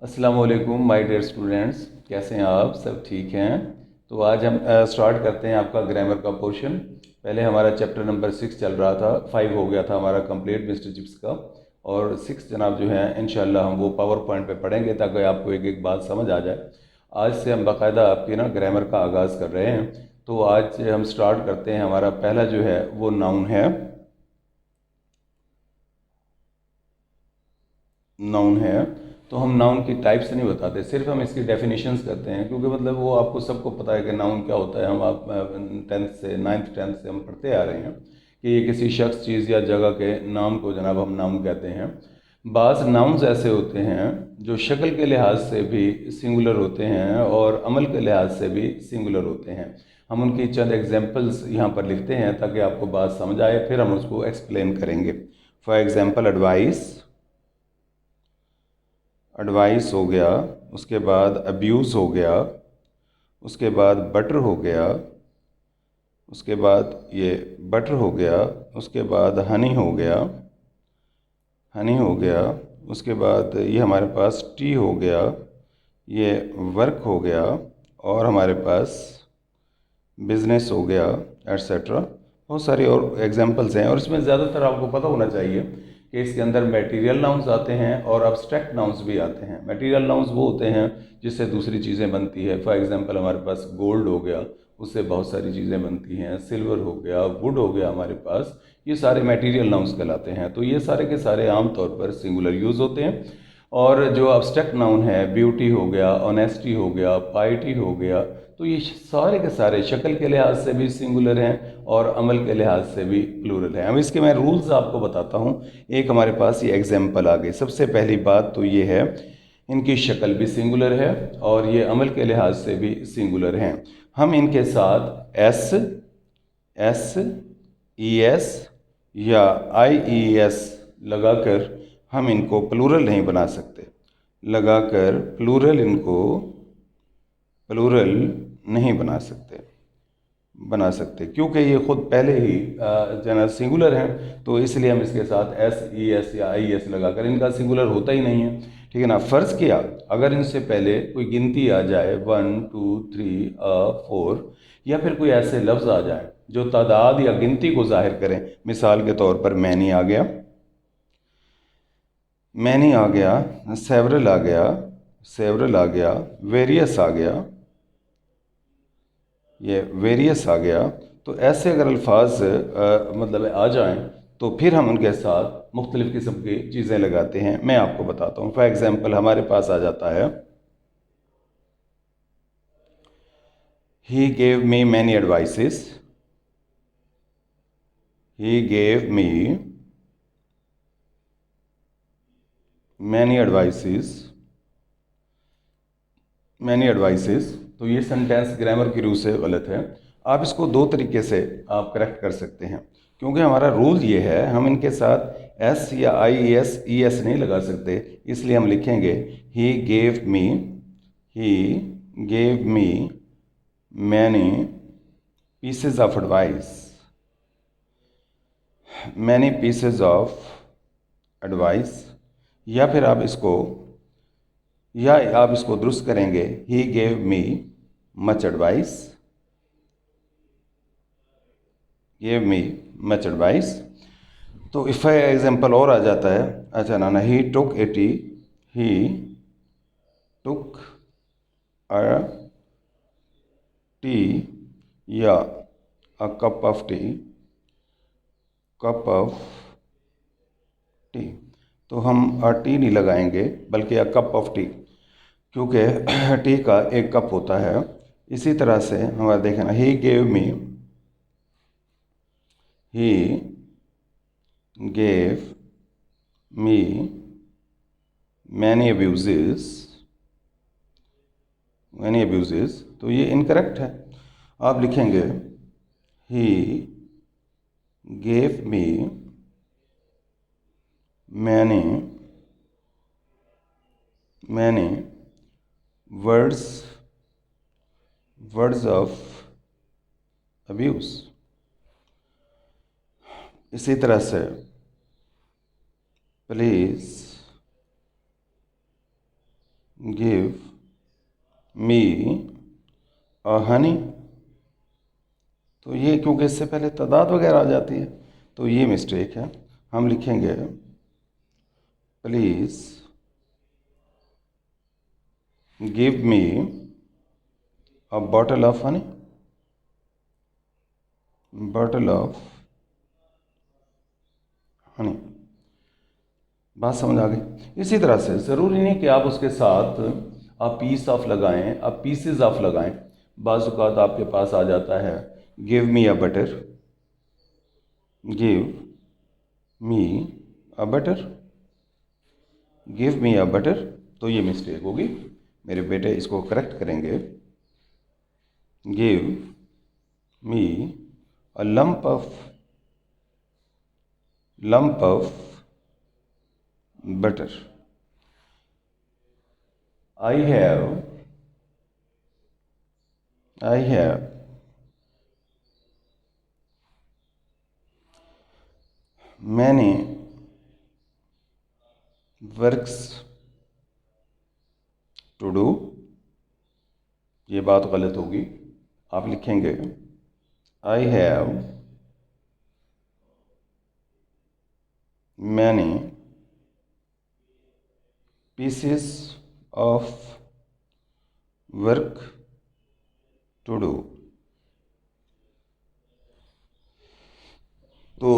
अस्सलाम वालेकुम my dear students, कैसे हैं आप? सब ठीक हैं? तो आज हम स्टार्ट करते हैं आपका ग्रामर का पोर्शन। पहले हमारा चैप्टर नंबर 6 चल रहा था, 5 हो गया था हमारा कंप्लीट मिस्टर चिप्स का। और 6 जनाब जो है इंशाल्लाह हम वो पावर पॉइंट पे पढ़ेंगे ताकि आपको एक एक बात समझ आ जाए। आज से हम बाकायदा आपकी ना ग्रामर का आगाज़ कर रहे हैं। तो आज हम स्टार्ट करते हैं। हमारा पहला जो है वो नाउन है। नाउन है तो हम नाउन की टाइप्स नहीं बताते, सिर्फ हम इसकी डेफिनेशंस करते हैं, क्योंकि मतलब वो आपको सबको पता है कि नाउन क्या होता है। हम आप 10th से 9th 10th से हम पढ़ते आ रहे हैं कि ये किसी शख्स, चीज़ या जगह के नाम को जनाब हम नाउन कहते हैं। बाज़ नाउन्स ऐसे होते हैं जो शक्ल के लिहाज से भी सिंगुलर होते हैं और अमल के लिहाज से भी सिंगुलर होते हैं। हम उनकी चंद एग्जांपल्स यहाँ पर लिखते हैं ताकि आपको बात समझ आए, फिर हम उसको एक्सप्लेन करेंगे। फॉर एग्जांपल एडवाइस, एडवाइस हो गया। उसके बाद अब्यूज़ हो गया। उसके बाद बटर हो गया। उसके बाद ये बटर हो गया। उसके बाद हनी हो गया। हनी हो गया। उसके बाद ये हमारे पास टी हो गया। ये वर्क हो गया। और हमारे पास बिजनेस हो गया, एट्सेट्रा। बहुत सारी और एग्जांपल्स हैं, और इसमें ज़्यादातर आपको पता होना चाहिए कि इसके अंदर मटेरियल नाउन्स आते हैं और अब्स्ट्रैक्ट नाउन्स भी आते हैं। मटेरियल नाउन्स वो होते हैं जिससे दूसरी चीज़ें बनती है। फॉर एग्जांपल हमारे पास गोल्ड हो गया, उससे बहुत सारी चीज़ें बनती हैं। सिल्वर हो गया, वुड हो गया हमारे पास। ये सारे मटेरियल नाउन्स कहलाते हैं। तो ये सारे के सारे आमतौर पर सिंगुलर यूज़ होते हैं। और जो अब्स्ट्रैक्ट नाउन है, ब्यूटी हो गया, ऑनेस्टी हो गया, पाइटी हो गया, तो ये सारे के सारे शक्ल के लिहाज से भी सिंगुलर हैं और अमल के लिहाज से भी प्लूरल हैं। अब इसके मैं रूल्स आपको बताता हूँ। एक हमारे पास ये एग्जाम्पल आ गई। सबसे पहली बात तो ये है, इनकी शक्ल भी सिंगुलर है और ये अमल के लिहाज से भी सिंगुलर हैं। हम इनके साथ एस, एस ई एस या आई ई एस लगाकर हम इनको प्लूरल नहीं बना सकते। लगाकर प्लूरल नहीं बना सकते क्योंकि ये खुद पहले ही जना सिंगुलर हैं। तो इसलिए हम इसके साथ एस ई एस या आई एस लगाकर, इनका सिंगुलर होता ही नहीं है, ठीक है ना। फ़र्ज़ किया अगर इनसे पहले कोई गिनती आ जाए 1 2 3 4, या फिर कोई ऐसे लफ्ज़ आ जाए जो तादाद या गिनती को जाहिर करें। मिसाल के तौर पर मैनी आ गया, मैनी आ गया, सेवरल आ गया, वेरियस आ गया, ये वेरियस आ गया। तो ऐसे अगर अल्फाज मतलब आ जाएं तो फिर हम उनके साथ मुख्तलिफ़ किस्म की चीज़ें लगाते हैं। मैं आपको बताता हूँ। फॉर एग्ज़ाम्पल हमारे पास आ जाता है, he gave me many advices. He gave me many advices. Many advices. तो ये सेंटेंस ग्रामर की रूह से गलत है। आप इसको दो तरीके से आप करेक्ट कर सकते हैं, क्योंकि हमारा रूल ये है, हम इनके साथ एस या आई एस ई एस नहीं लगा सकते। इसलिए हम लिखेंगे he gave me, he gave me many pieces of advice, many pieces of advice. या फिर आप इसको दुरुस्त करेंगे, he gave me much advice, gave me much advice. तो इफ एग्जाम्पल और आ जाता है, अच्छा ना, ही टुक A T, he took a T, या अ कप ऑफ टी। तो हम अ टी नहीं लगाएंगे बल्कि अ कप ऑफ टी, क्योंकि टी का एक कप होता है। इसी तरह से हमारा देखना, he gave me many abuses, तो ये इनकरेक्ट है। आप लिखेंगे he gave me many many words words of abuse. इसी तरह से प्लीज गिव मी अ हनी। तो ये क्योंकि इससे पहले तादाद वगैरह आ जाती है तो ये मिस्टेक है। हम लिखेंगे please give me a bottle of honey, bottle of honey. बात समझ आ गई। इसी तरह से ज़रूरी नहीं कि आप उसके साथ आप पीस ऑफ लगाएं, आप पीसेस ऑफ लगाएं। बाज़ औक़ात आपके पास आ जाता है गिव मी अ बटर, गिव मी अ बटर, गिव मी अ बटर। तो ये मिस्टेक होगी, मेरे बेटे इसको करेक्ट करेंगे। Give me a lump of butter। I have many works to do। ये बात गलत होगी, आप लिखेंगे I have many pieces of work to do। तो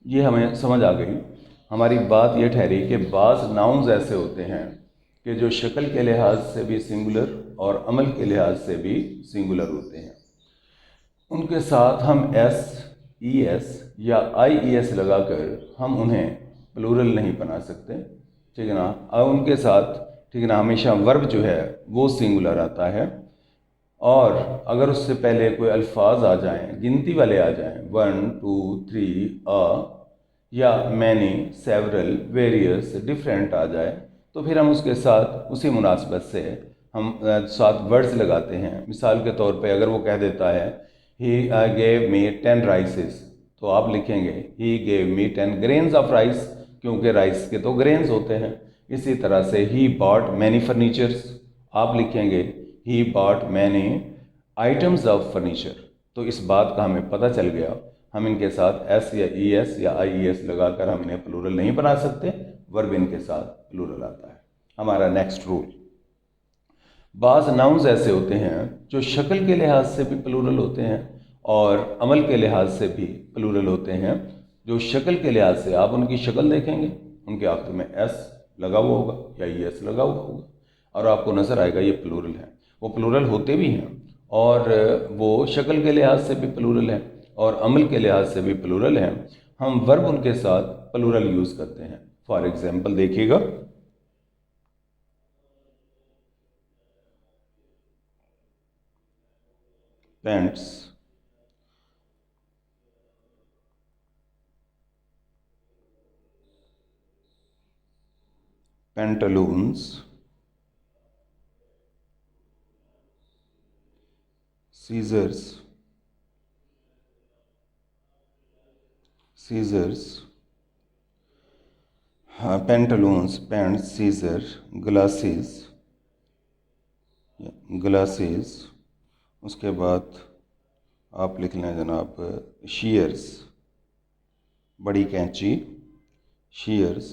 ये हमें समझ आ गई। हमारी बात ये ठहरी कि बाज़ नाउन्स ऐसे होते हैं कि जो शक्ल के लिहाज से भी सिंगुलर और अमल के लिहाज से भी सिंगुलर होते हैं। उनके साथ हम एस, ई एस या आई ई एस लगाकर हम उन्हें प्लूरल नहीं बना सकते, ठीक है ना। अब उनके साथ, ठीक है ना, हमेशा वर्ब जो है वो सिंगुलर आता है। और अगर उससे पहले कोई अल्फाज आ जाएं, गिनती वाले आ जाएं, 1 2 3 या मैनी, सेवरल, वेरियस, डिफरेंट आ जाए, तो फिर हम उसके साथ उसी मुनासबत से हम साथ वर्ड्स लगाते हैं। मिसाल के तौर पे अगर वो कह देता है ही गेव मी 10 राइसेस, तो आप लिखेंगे he gave me 10 grains of rice, क्योंकि राइस के तो ग्रेन्स होते हैं। इसी तरह से ही बॉट मैनी फर्नीचर्स, आप लिखेंगे he bought many items of furniture. तो इस बात का हमें पता चल गया, हम इनके साथ एस या ई एस या आई ई एस लगाकर हम इन्हें प्लूरल नहीं बना सकते, वर्ब इनके साथ प्लूरल आता है। हमारा नेक्स्ट रूल, बाज़ नाउन्स ऐसे होते हैं जो शक्ल के लिहाज से भी प्लूरल होते हैं और अमल के लिहाज से भी प्लूरल होते हैं। जो शक्ल के लिहाज से, आप उनकी शक्ल देखेंगे, उनके आखिर में एस लगा हुआ होगा या ई एस लगा हुआ होगा और आपको नज़र आएगा ये प्लूरल है। वो प्लूरल होते भी हैं और वो शक्ल के लिहाज से भी प्लूरल है और अमल के लिहाज से भी प्लूरल है। हम वर्ब उनके साथ प्लूरल यूज़ करते हैं। फॉर एग्जाम्पल देखिएगा, pants, pantaloons, scissors, pantaloons, pants, scissor, glasses। उसके बाद आप लिख लें जनाब shears, बड़ी कैंची, shears,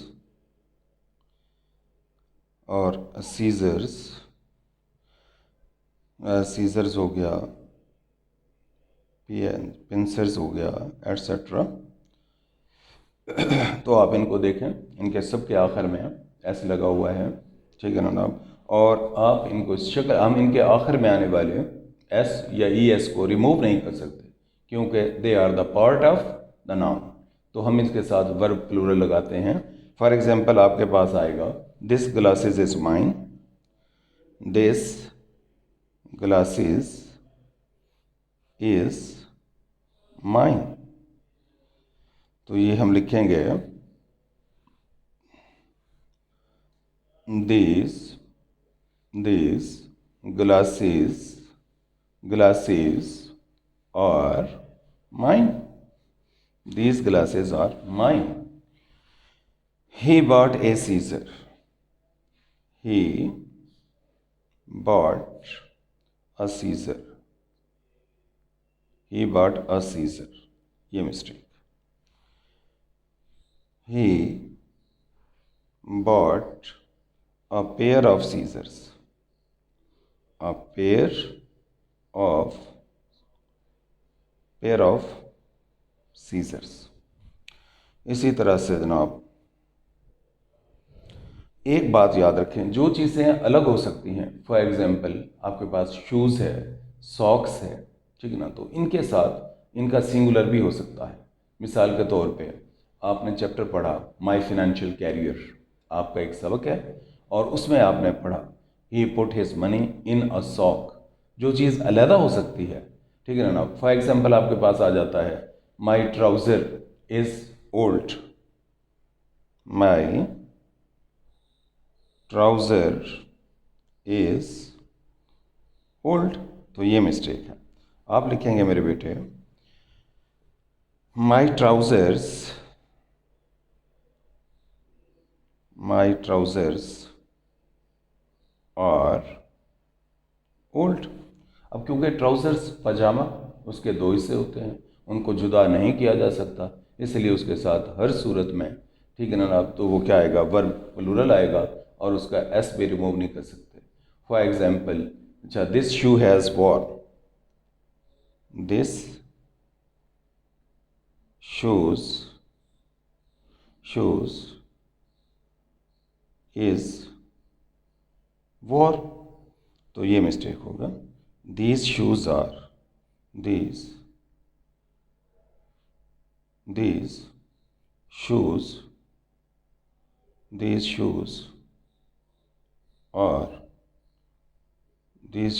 और सीजर्स, सीजर्स हो गया, पिंसर्स हो गया, एट्सेट्रा। तो आप इनको देखें, इनके सब के आखिर में ऐसे लगा हुआ है, ठीक है ना जनाब। और आप इनको शक्ल, हम इनके आखिर में आने वाले एस या ई एस को रिमूव नहीं कर सकते क्योंकि they are the part of the noun. तो हम इसके साथ वर्ब प्लूरल लगाते हैं। फॉर एग्जाम्पल आपके पास आएगा this glasses is mine, this glasses is mine. तो ये हम लिखेंगे these glasses are mine, these glasses are mine। He bought a scissor, he bought a Caesar. He bought a Caesar. ये mistake. He bought a pair of Caesars. A pair of Caesars. इसी तरह से जनाब एक बात याद रखें, जो चीज़ें अलग हो सकती हैं, फॉर एग्जांपल आपके पास शूज़ है, सॉक्स है, ठीक है ना, तो इनके साथ इनका सिंगुलर भी हो सकता है. मिसाल के तौर पे आपने चैप्टर पढ़ा माय फाइनेंशियल कैरियर, आपका एक सबक है, और उसमें आपने पढ़ा ही put his money in a sock. जो चीज़ अलहदा हो सकती है, ठीक है ना. फॉर एग्जांपल आपके पास आ जाता है my trouser is old. My trouser is old. तो ये मिस्टेक है. आप लिखेंगे मेरे बेटे माय ट्राउज़र्स आर ओल्ड. अब क्योंकि ट्राउज़र्स पजामा उसके दो हिस्से होते हैं, उनको जुदा नहीं किया जा सकता, इसलिए उसके साथ हर सूरत में, ठीक है ना, तो वो क्या आएगा, वर्ब प्लूरल आएगा, और उसका एस भी रिमूव नहीं कर सकते. फॉर एग्जाम्पल, अच्छा, this shoe has war. This shoes is war. तो ये मिस्टेक होगा. These shoes are these shoes are these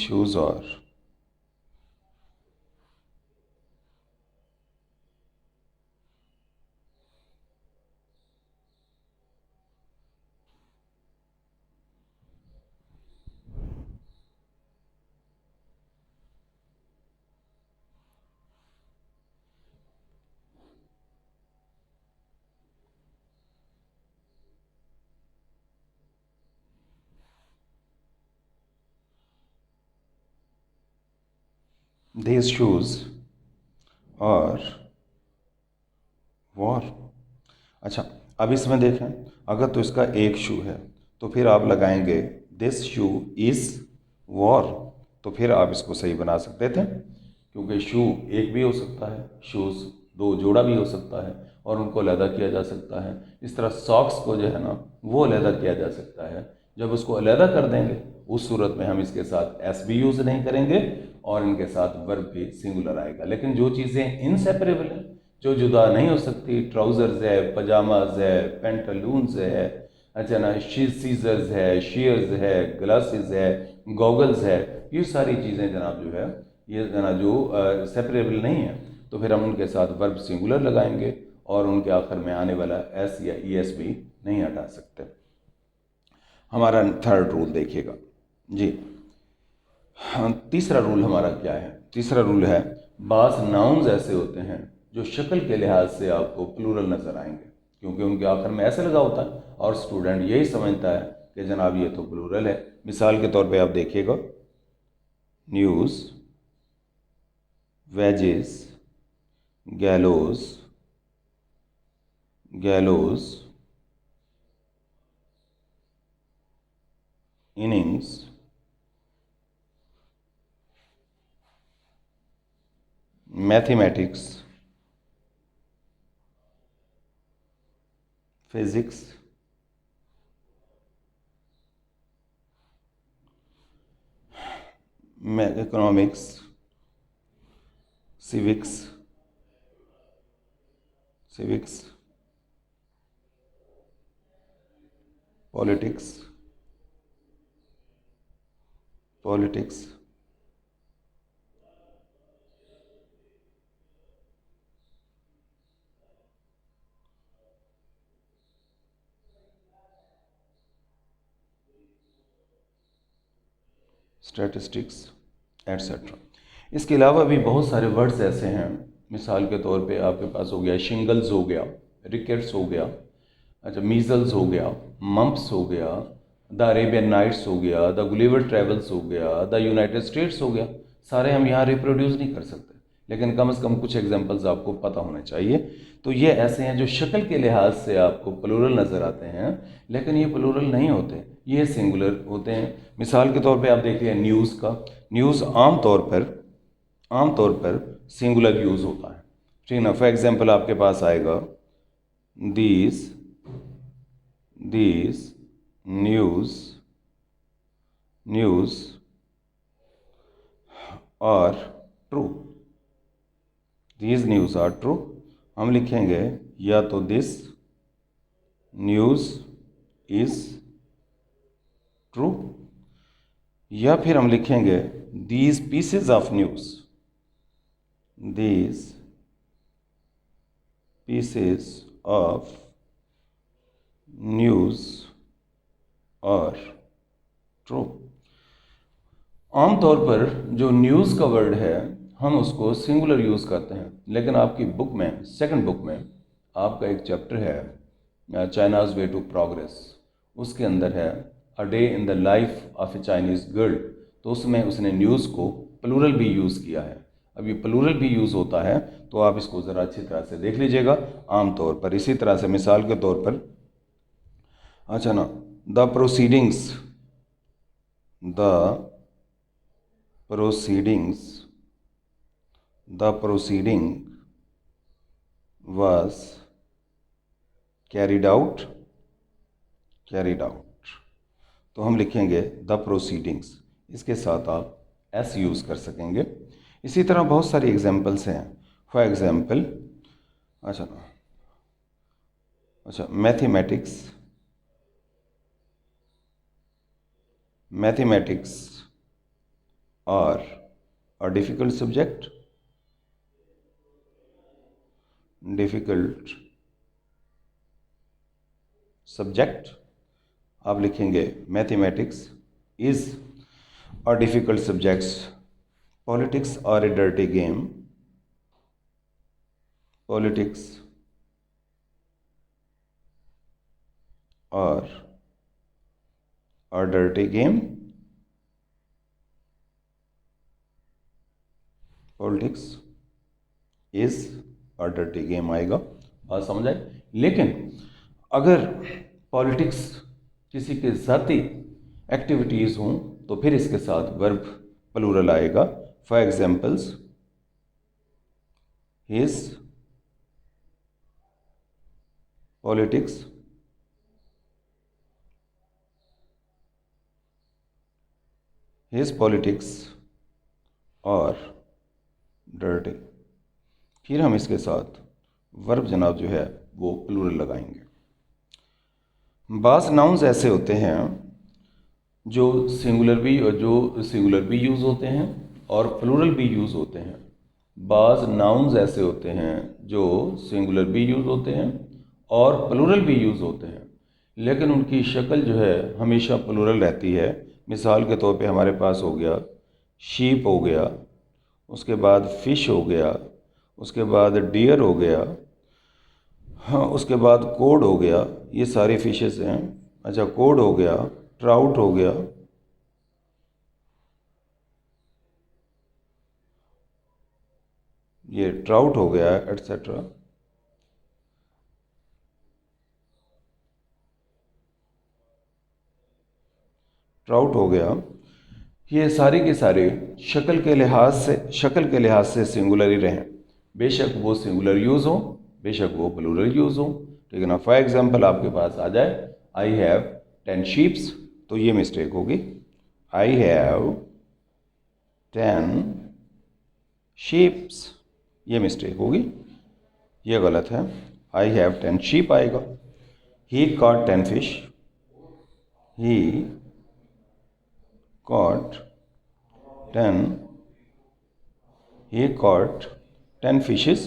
shoes are war. अच्छा, अब इसमें देखें, अगर तो इसका एक शू है तो फिर आप लगाएंगे दिस शू इज़ वॉर. तो फिर आप इसको सही बना सकते थे, क्योंकि शू एक भी हो सकता है, शूज़ दो जोड़ा भी हो सकता है, और उनको अलहदा किया जा सकता है. इस तरह सॉक्स को जो है ना, वो अलहदा किया जा सकता है. जब उसको अलहदा कर देंगे, उस सूरत में हम इसके साथ एस भी यूज़ नहीं करेंगे, और इनके साथ वर्ब भी सिंगुलर आएगा. लेकिन जो चीज़ें इनसेपरेबल हैं, जो जुदा नहीं हो सकती, ट्राउज़र्स है, पजामाज है, पेंटालून्स है, अच्छा ना, सीजर्स है, शेयर्स है, ग्लासेस है, गॉगल्स है, ये सारी चीज़ें जनाब जो है, ये जना जो सेपरेबल नहीं है, तो फिर हम उनके साथ वर्ब सिंगुलर लगाएंगे, और उनके आखिर में आने वाला एस या ई एस भी नहीं हटा सकते. हमारा थर्ड रूल देखिएगा जी. हाँ, तीसरा रूल हमारा क्या है? तीसरा रूल है, बास नाउन्स ऐसे होते हैं जो शक्ल के लिहाज से आपको प्लूरल नज़र आएंगे, क्योंकि उनके आखिर में ऐसे लगा होता है, और स्टूडेंट यही समझता है कि जनाब ये तो प्लूरल है. मिसाल के तौर पे आप देखिएगा, news, wages, गैलोज, innings, mathematics, physics, economics, civics, politics, statistics, etcetera. इसके अलावा भी बहुत सारे वर्ड्स ऐसे हैं. मिसाल के तौर पे आपके पास हो गया शिंगल्स, हो गया रिकेट्स, हो गया, अच्छा, मीजल्स हो गया, मम्प्स हो गया, द अरेबियन नाइट्स हो गया, द गुलिवर ट्रेवल्स हो गया, द यूनाइटेड स्टेट्स हो गया। सारे हम यहाँ रिप्रोड्यूस नहीं कर सकते, लेकिन कम से कम कुछ एग्जांपल्स आपको पता होने चाहिए। तो ये ऐसे हैं जो शक्ल के लिहाज से आपको प्लूरल नज़र आते हैं, लेकिन ये प्लूरल नहीं होते, ये सिंगुलर होते हैं। मिसाल के तौर पे आप देखिए न्यूज़ का, न्यूज़ आम तौर पर सिंगुलर यूज़ होता है, ठीक ना। फॉर एग्जांपल आपके पास आएगा these news are true, these news are true. हम लिखेंगे या तो दिस न्यूज़ इज़ ट्रू, या फिर हम लिखेंगे these pieces of news, these pieces of news are true. आमतौर पर जो न्यूज़ का वर्ड है हम उसको सिंगुलर यूज़ करते हैं, लेकिन आपकी बुक में, सेकंड बुक में आपका एक चैप्टर है चाइनाज़ वे टू प्रोग्रेस, उसके अंदर है a day in the life of A Chinese girl, तो उसमें उसने न्यूज़ को प्लूरल भी यूज़ किया है। अब ये प्लूरल भी यूज़ होता है, तो आप इसको ज़रा अच्छी तरह से देख लीजिएगा आमतौर पर। इसी तरह से मिसाल के तौर पर, अच्छा ना, the proceedings the proceeding was carried out, तो हम लिखेंगे द प्रोसीडिंग्स, इसके साथ आप एस यूज़ कर सकेंगे। इसी तरह बहुत सारी एग्जांपल्स हैं। फॉर एग्जांपल, अच्छा mathematics are a difficult subject, आप लिखेंगे mathematics is a difficult subjects, politics are a dirty game, politics are a dirty game, politics is a dirty game आएगा। बात समझ आई। लेकिन अगर पॉलिटिक्स किसी के ज़ाती एक्टिविटीज़ हों तो फिर इसके साथ वर्ब प्लूरल आएगा। फॉर एग्जांपल्स, हिज पॉलिटिक्स और डर्टी, फिर हम इसके साथ वर्ब जनाब जो है वो प्लूरल लगाएंगे। बाज़ नाउन्स ऐसे होते हैं जो सिंगुलर भी यूज़ होते हैं और प्लूरल भी यूज़ होते हैं। बाज़ नाउन्स ऐसे होते हैं जो सिंगुलर भी यूज़ होते हैं और प्लूरल भी यूज़ होते हैं, लेकिन उनकी शक्ल जो है हमेशा प्लूरल रहती है। मिसाल के तौर पे हमारे पास हो गया शीप हो गया, उसके बाद फ़िश हो गया, उसके बाद डियर हो गया, हाँ, उसके बाद कोड हो गया, ये सारे फिशेस हैं। अच्छा, कोड हो गया, ट्राउट हो गया, ये ट्राउट हो गया, एट्सेट्रा। ट्राउट हो गया, ये सारे के सारे शक्ल के लिहाज से सिंगुलर ही रहें, बेशक वो सिंगुलर यूज़ हो, बेशक वो प्लूरल यूज़ हो, ठीक है ना। फॉर एग्जांपल आपके पास आ जाए आई हैव 10 शीप्स, तो ये मिस्टेक होगी। आई हैव 10 शीप्स, ये मिस्टेक होगी, ये गलत है। आई हैव 10 शीप आएगा। He caught 10 fish, he caught 10 he caught 10 fishes,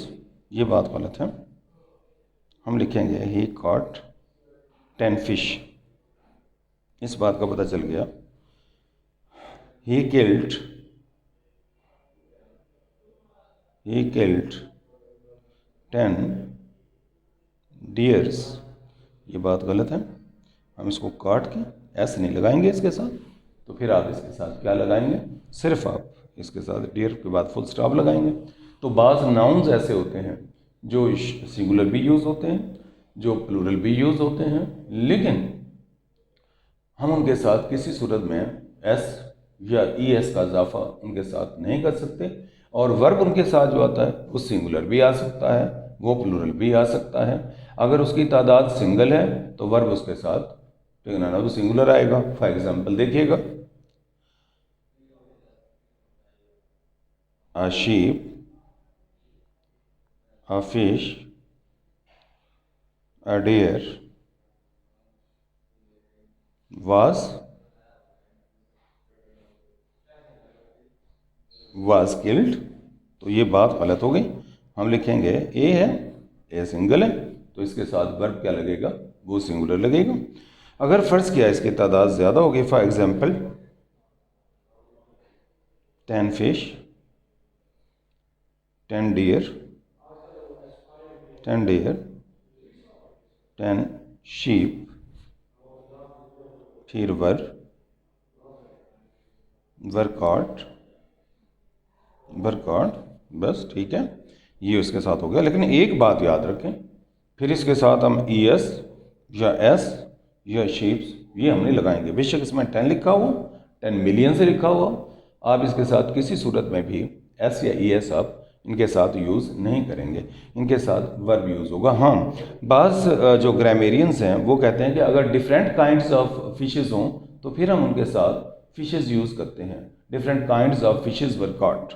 ये बात गलत है। हम लिखेंगे he caught 10 fish, इस बात का पता चल गया। he killed 10 deers, ये बात गलत है। हम इसको काट के एस नहीं लगाएंगे इसके साथ, तो फिर आप इसके साथ क्या लगाएंगे, सिर्फ आप इसके साथ डियर के बाद फुल स्टॉप लगाएंगे। तो बाज़ नाउन्स ऐसे होते हैं जो सिंगुलर भी यूज़ होते हैं, जो प्लूरल भी यूज़ होते हैं, लेकिन हम उनके साथ किसी सूरत में एस या ई एस का इजाफा उनके साथ नहीं कर सकते। और वर्ब उनके साथ जो आता है वो सिंगुलर भी आ सकता है, वो प्लूरल भी आ सकता है। अगर उसकी तादाद सिंगल है तो वर्ब उसके साथ ठीक है ना, वो सिंगुलर आएगा। फॉर एग्जाम्पल देखिएगा, a sheep, a fish, a deer was killed। तो ये बात गलत हो गई। हम लिखेंगे ए है, ए सिंगल है, तो इसके साथ वर्ब क्या लगेगा, वो सिंगुलर लगेगा। अगर फ़र्ज़ किया इसकी तादाद ज़्यादा होगी, for example 10 fish, 10 deer, 10 sheep, फिर वर्कआउट, बस ठीक है, ये उसके साथ हो गया। लेकिन एक बात याद रखें, फिर इसके साथ हम ई एस या एस या शीप्स ये हम नहीं लगाएंगे। बेशक इसमें 10 लिखा हुआ, 10 मिलियन से लिखा हुआ, आप इसके साथ किसी सूरत में भी एस या ई एस आप इनके साथ यूज़ नहीं करेंगे, इनके साथ वर्ब यूज़ होगा। हाँ, बाज़ जो ग्रामेरियंस हैं वो कहते हैं कि अगर डिफरेंट काइंड्स ऑफ फिशेस हों तो फिर हम उनके साथ फिशेस यूज़ करते हैं। Different kinds of fishes were caught.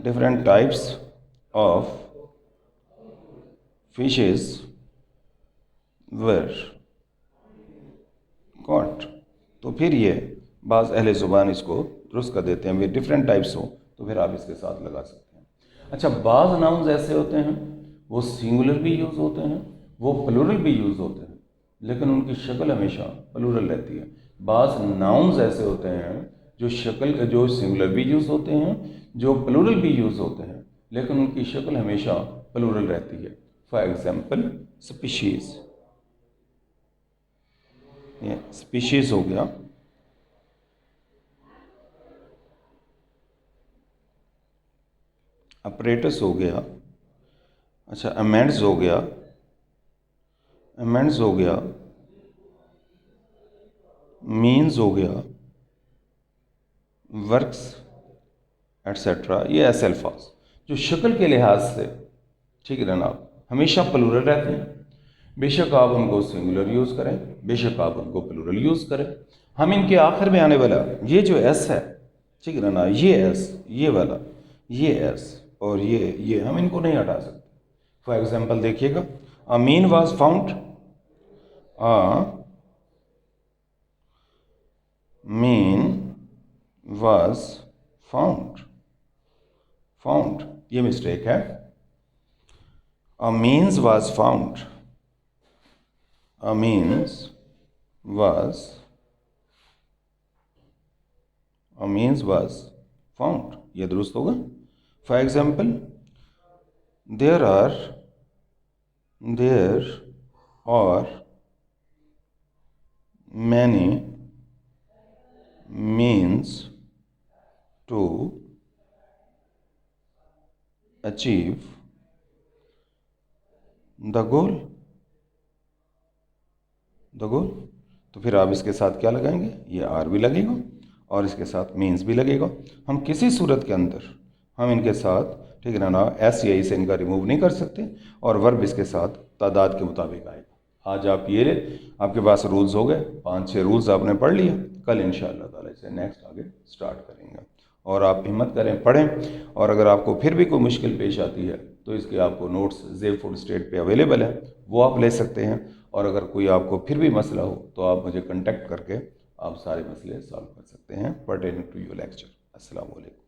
different types of fishes were caught। तो फिर ये बाज़ अहले ज़ुबान इसको दुरुस्त कर देते हैं, वे डिफरेंट टाइप्स हो तो फिर आप इसके साथ लगा सकते हैं। अच्छा, बाज़ नाउन्स ऐसे होते हैं वो सिंगुलर भी यूज़ होते हैं, वो प्लूरल भी यूज़ होते हैं, लेकिन उनकी शक्ल हमेशा प्लूरल रहती है। बाज़ नाउन्स ऐसे होते हैं जो सिंगुलर भी यूज़ होते हैं, जो प्लूरल भी यूज़ होते हैं, लेकिन उनकी शक्ल हमेशा प्लूरल रहती है। फॉर एग्जाम्पल स्पीशीज़, ये स्पीशीज़ हो गया। अपरेटस हो गया। अच्छा, अमेंड्स हो गया, मीन्स हो गया, वर्क्स एट्सेट्रा। ये ऐसे अल्फाज जो शक्ल के लिहाज से ठीक है ना हमेशा प्लूरल रहते हैं। बेशक आप उनको सिंगुलर यूज़ करें, बेशक आप उनको प्लूरल यूज़ करें। हम इनके आखिर में आने वाला ये जो एस है ठीक है ना, ये एस, ये वाला, ये एस और ये हम इनको नहीं हटा सकते। फॉर एग्जाम्पल देखिएगा, a mean was found, a mean was found, ये मिस्टेक है। A means was found, a means was found, ये दुरुस्त होगा। For example there are many means to achieve the goal। तो फिर आप इसके साथ क्या लगाएंगे, ये आर भी लगेगा और इसके साथ मीन्स भी लगेगा। हम किसी सूरत के अंदर हम इनके साथ ठीक है ना एस या ई से इनका रिमूव नहीं कर सकते और वर्ब इसके साथ तादाद के मुताबिक आएगा। आज आप ये आपके पास रूल्स हो गए, 5-6 रूल्स आपने पढ़ लिए। कल इंशाअल्लाह ताला से नेक्स्ट आगे स्टार्ट करेंगे। और आप हिम्मत करें, पढ़ें। और अगर आपको फिर भी कोई मुश्किल पेश आती है तो इसके आपको नोट्स ज़ेब फूड स्टेट पे अवेलेबल है, वो आप ले सकते हैं। और अगर कोई आपको फिर भी मसला हो तो आप मुझे कॉन्टेक्ट करके आप सारे मसले सॉल्व कर सकते हैं पर्टेनिंग टू योर लेक्चर। अस्सलाम वालेकुम।